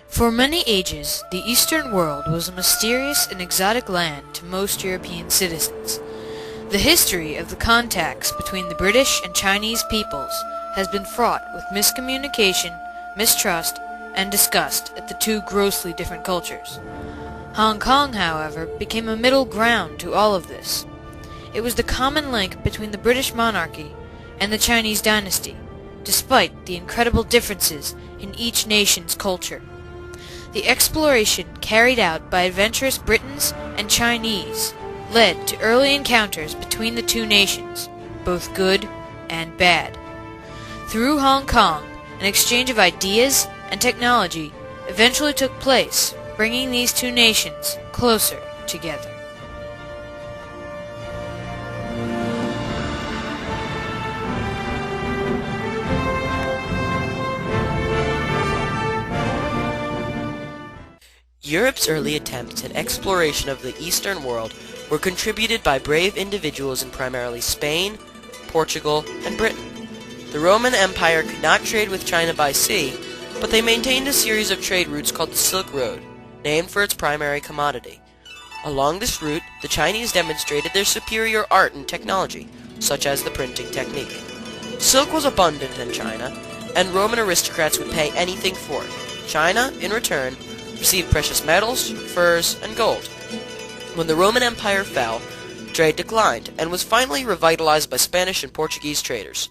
For many ages, the Eastern world was a mysterious and exotic land to most European citizens. The history of the contacts between the British and Chinese peoples has been fraught with miscommunication, mistrust, and disgust at the two grossly different cultures. Hong Kong, however, became a middle ground to all of this. It was the common link between the British monarchy and the Chinese dynasty, despite the incredible differences in each nation's culture. The exploration carried out by adventurous Britons and Chinese led to early encounters between the two nations, both good and bad. Through Hong Kong, an exchange of ideas and technology eventually took place, bringing these two nations closer together. Europe's early attempts at exploration of the Eastern world were contributed by brave individuals in primarily Spain, Portugal, and Britain. The Roman Empire could not trade with China by sea, but they maintained a series of trade routes called the Silk Road, named for its primary commodity. Along this route, the Chinese demonstrated their superior art and technology, such as the printing technique. Silk was abundant in China, and Roman aristocrats would pay anything for it. China, in return, received precious metals, furs, and gold. When the Roman Empire fell, trade declined, and was finally revitalized by Spanish and Portuguese traders.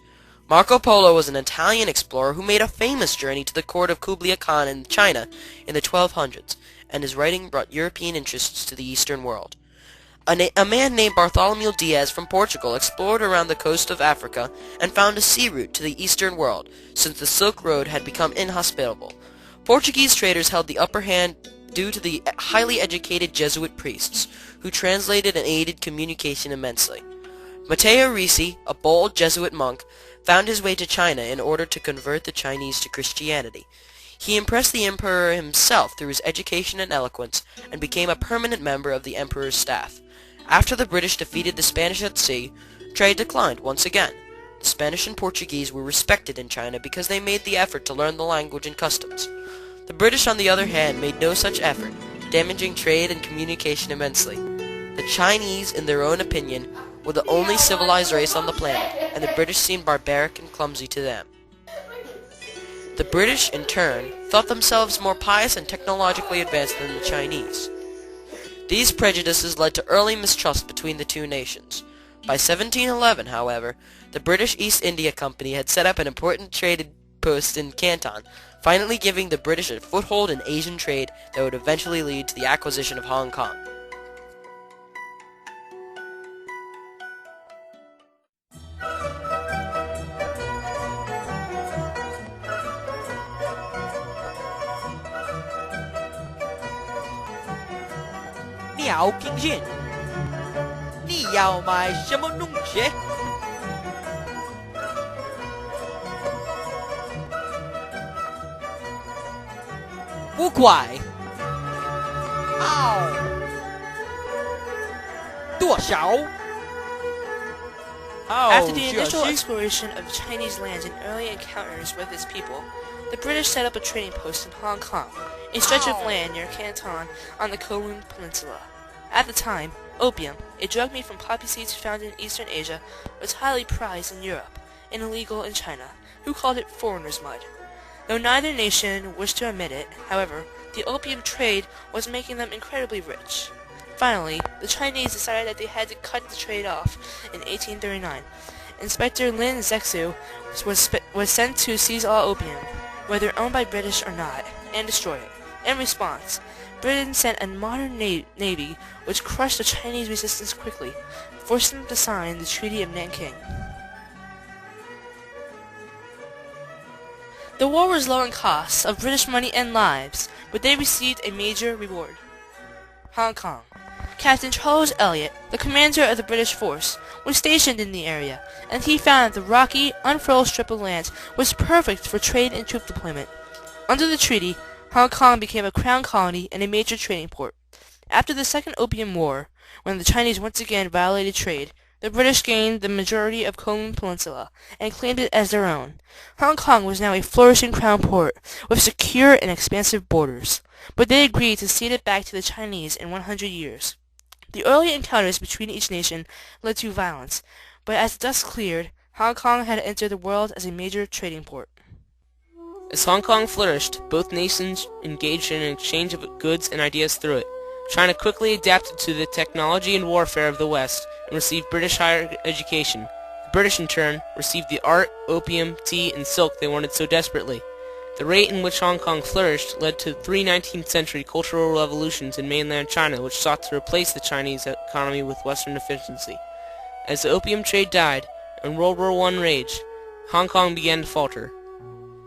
Marco Polo was an Italian explorer who made a famous journey to the court of Kublai Khan in China in the 1200s, and his writing brought European interests to the Eastern world. A man named Bartholomew Diaz from Portugal explored around the coast of Africa and found a sea route to the Eastern world, since the Silk Road had become inhospitable. Portuguese traders held the upper hand due to the highly educated Jesuit priests, who translated and aided communication immensely. Matteo Ricci, a bold Jesuit monk, found his way to China in order to convert the Chinese to Christianity. He impressed the emperor himself through his education and eloquence, and became a permanent member of the emperor's staff. After the British defeated the Spanish at sea, trade declined once again. The Spanish and Portuguese were respected in China because they made the effort to learn the language and customs. The British, on the other hand, made no such effort, damaging trade and communication immensely. The Chinese, in their own opinion, were the only civilized race on the planet, and the British seemed barbaric and clumsy to them. The British, in turn, thought themselves more pious and technologically advanced than the Chinese. These prejudices led to early mistrust between the two nations. By 1711, however, the British East India Company had set up an important trading post in Canton, finally giving the British a foothold in Asian trade that would eventually lead to the acquisition of Hong Kong. "你好，敬信，你要买什么东西？"5块。哦。多少？ After the initial exploration of Chinese lands and early encounters with its people, the British set up a trading post in Hong Kong, a stretch of land near Canton on the Kowloon Peninsula. At the time, opium, a drug made from poppy seeds found in Eastern Asia, was highly prized in Europe and illegal in China, who called it foreigner's mud. Though neither nation wished to admit it, however, the opium trade was making them incredibly rich. Finally, the Chinese decided that they had to cut the trade off in 1839. Inspector Lin Zexu was sent to seize all opium, whether owned by British or not, and destroy it. In response, Britain sent a modern navy which crushed the Chinese resistance quickly, forcing them to sign the Treaty of Nanking. The war was low in costs of British money and lives, but they received a major reward. Hong Kong. Captain Charles Elliot, the commander of the British force, was stationed in the area, and he found that the rocky, unfurrowed strip of land was perfect for trade and troop deployment. Under the treaty, Hong Kong became a crown colony and a major trading port. After the Second Opium War, when the Chinese once again violated trade, The British gained the majority of Kowloon Peninsula and claimed it as their own. Hong Kong was now a flourishing crown port with secure and expansive borders, but they agreed to cede it back to the Chinese in 100 years. The early encounters between each nation led to violence, but as the dust cleared, Hong Kong had entered the world as a major trading port. As Hong Kong flourished, both nations engaged in an exchange of goods and ideas through it. China quickly adapted to the technology and warfare of the West and received British higher education. The British, in turn, received the art, opium, tea, and silk they wanted so desperately. The rate in which Hong Kong flourished led to 3 19th century cultural revolutions in mainland China which sought to replace the Chinese economy with Western efficiency. As the opium trade died and World War I raged, Hong Kong began to falter.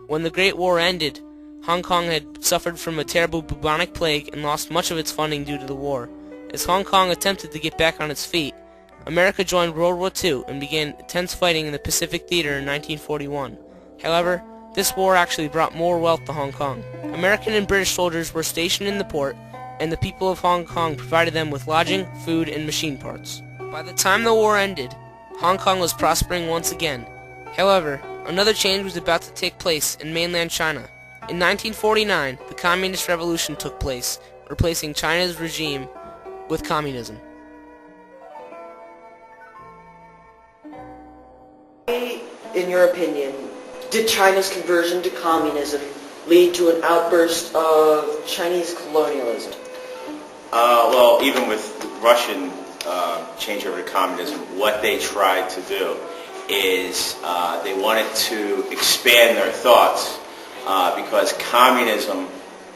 When the Great War ended, Hong Kong had suffered from a terrible bubonic plague and lost much of its funding due to the war. As Hong Kong attempted to get back on its feet, America joined World War II and began intense fighting in the Pacific Theater in 1941. However, this war actually brought more wealth to Hong Kong. American and British soldiers were stationed in the port, and the people of Hong Kong provided them with lodging, food, and machine parts. By the time the war ended, Hong Kong was prospering once again. However, another change was about to take place in mainland China. In 1949, the Communist Revolution took place, replacing China's regime with communism. In your opinion, did China's conversion to communism lead to an outburst of Chinese colonialism? Well, even with Russian changeover to communism, what they tried to do is they wanted to expand their thoughts because communism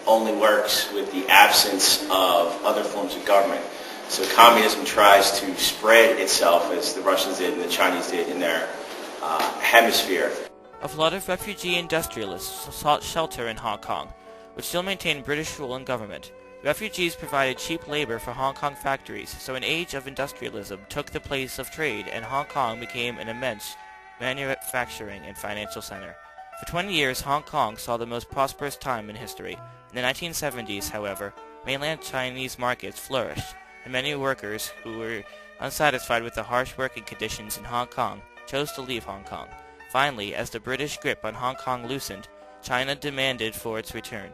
only works with the absence of other forms of government. So communism tries to spread itself as the Russians did and the Chinese did in their hemisphere. A flood of refugee industrialists sought shelter in Hong Kong, which still maintained British rule and government. Refugees provided cheap labor for Hong Kong factories, so an age of industrialism took the place of trade, and Hong Kong became an immense manufacturing and financial center. For 20 years, Hong Kong saw the most prosperous time in history. In the 1970s, however, mainland Chinese markets flourished, and many workers who were unsatisfied with the harsh working conditions in Hong Kong chose to leave Hong Kong. Finally, as the British grip on Hong Kong loosened, China demanded for its return.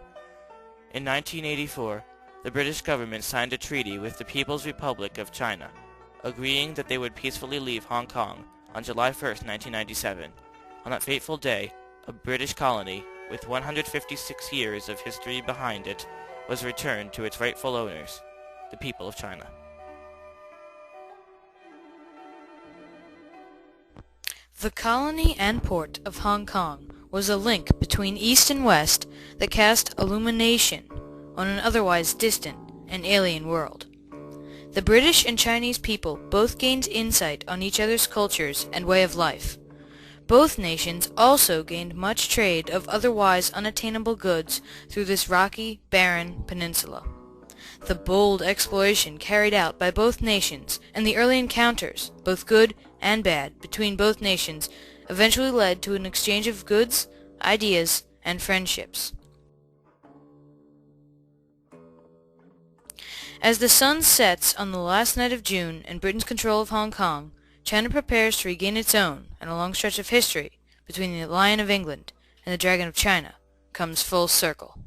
In 1984, the British government signed a treaty with the People's Republic of China, agreeing that they would peacefully leave Hong Kong on July 1, 1997. On that fateful day, a British colony, with 156 years of history behind it, was returned to its rightful owners, the people of China. The colony and port of Hong Kong was a link between East and West that cast illumination on an otherwise distant and alien world. The British and Chinese people both gained insight on each other's cultures and way of life. Both nations also gained much trade of otherwise unattainable goods through this rocky, barren peninsula. The bold exploration carried out by both nations and the early encounters, both good and bad, between both nations eventually led to an exchange of goods, ideas, and friendships. As the sun sets on the last night of June and Britain's control of Hong Kong, China prepares to regain its own, and a long stretch of history between the Lion of England and the Dragon of China comes full circle.